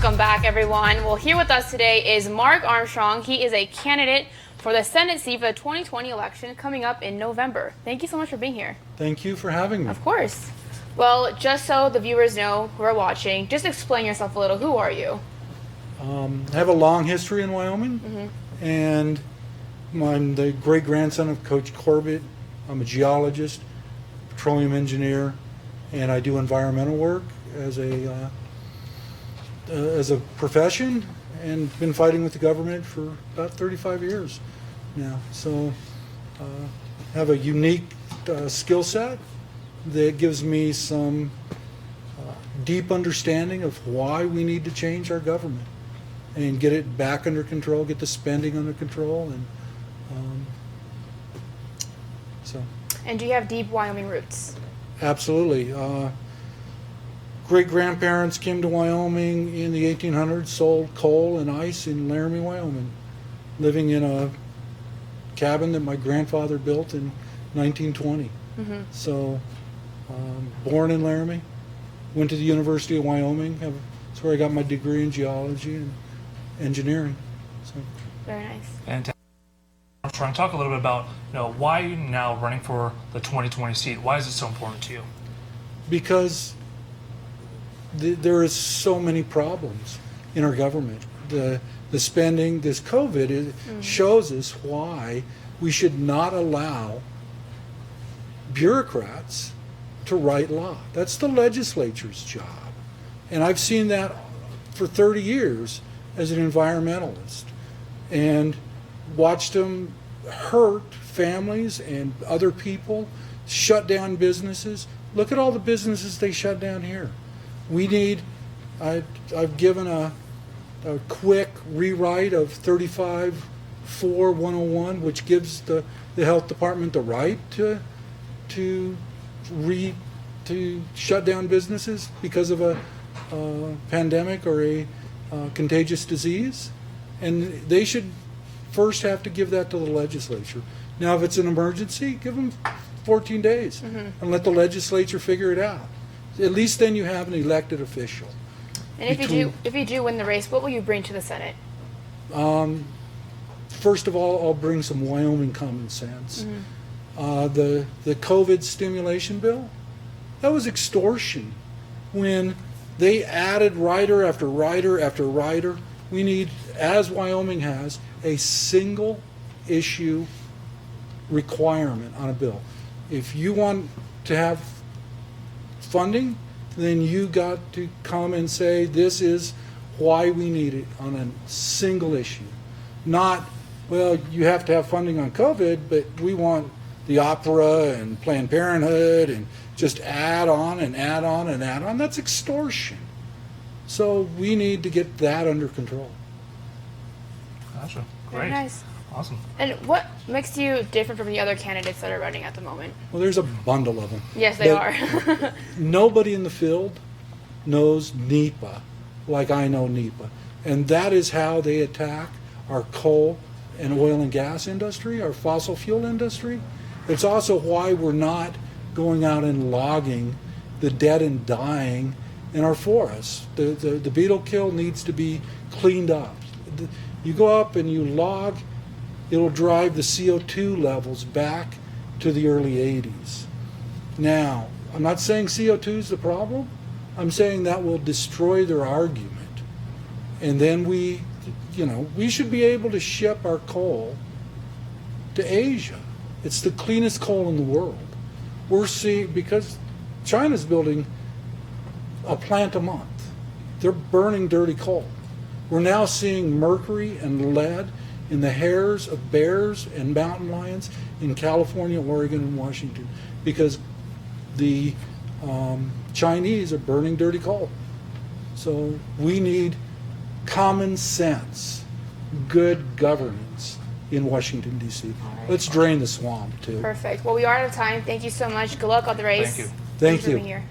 Welcome back, everyone. Well, here with us today is Mark Armstrong. He is a candidate for the Senate seat for the 2020 election coming up in November. Thank you so much for being here. Thank you for having me. Of course. Well, just so the viewers know who are watching, just explain yourself a little. Who are you? I have a long history in Wyoming, and I'm the great-grandson of Coach Corbett. I'm a geologist, petroleum engineer, and I do environmental work as a profession, and been fighting with the government for about 35 years now. So have a unique skill set that gives me some deep understanding of why we need to change our government and get it back under control, get the spending under control, and so. And do you have deep Wyoming roots? Absolutely. Great-grandparents came to Wyoming in the 1800s, sold coal and ice in Laramie, Wyoming, living in a cabin that my grandfather built in 1920. So, born in Laramie, went to the University of Wyoming. That's where I got my degree in geology and engineering. So. Very nice. And Armstrong, talk a little bit about why are you now running for the 2020 seat? Why is it so important to you? Because there is so many problems in our government. The spending, this COVID, shows us why we should not allow bureaucrats to write law. That's the legislature's job. And I've seen that for 30 years as an environmentalist and watched them hurt families and other people, shut down businesses. Look at all the businesses they shut down here. We need, I've given a quick rewrite of 35-4-101, which gives the health department the right to shut down businesses because of a pandemic or a contagious disease. And they should first have to give that to the legislature. Now, if it's an emergency, give them 14 days and let the legislature figure it out. At least then you have an elected official. And if you do win the race, what will you bring to the Senate? First of all, I'll bring some Wyoming common sense. The COVID stimulation bill, that was extortion. When they added rider after rider after rider, we need, as Wyoming has, a single issue requirement on a bill. If you want to have funding, then you got to come and say this is why we need it on a single issue. Not, well, you have to have funding on COVID, but we want the opera and Planned Parenthood and just add on and add on and add on. That's extortion. So we need to get that under control. Gotcha. Great. Very nice. Awesome. And what makes you different from the other candidates that are running at the moment? Well, there's a bundle of them. Yes, they are. Nobody in the field knows NEPA like I know NEPA. And that is how they attack our coal and oil and gas industry, our fossil fuel industry. It's also why we're not going out and logging the dead and dying in our forests. The beetle kill needs to be cleaned up. You go up and you log, it'll drive the CO2 levels back to the early 80s. Now, I'm not saying CO2 is the problem. I'm saying that will destroy their argument. And then we should be able to ship our coal to Asia. It's the cleanest coal in the world. We're seeing, because China's building a plant a month. They're burning dirty coal. We're now seeing mercury and lead in the hairs of bears and mountain lions in California, Oregon, and Washington, because the Chinese are burning dirty coal. So we need common sense, good governance in Washington, D.C. Right. Let's drain the swamp, too. Perfect. Well, we are out of time. Thank you so much. Good luck on the race. Thank you. Thank Thanks for you. being here.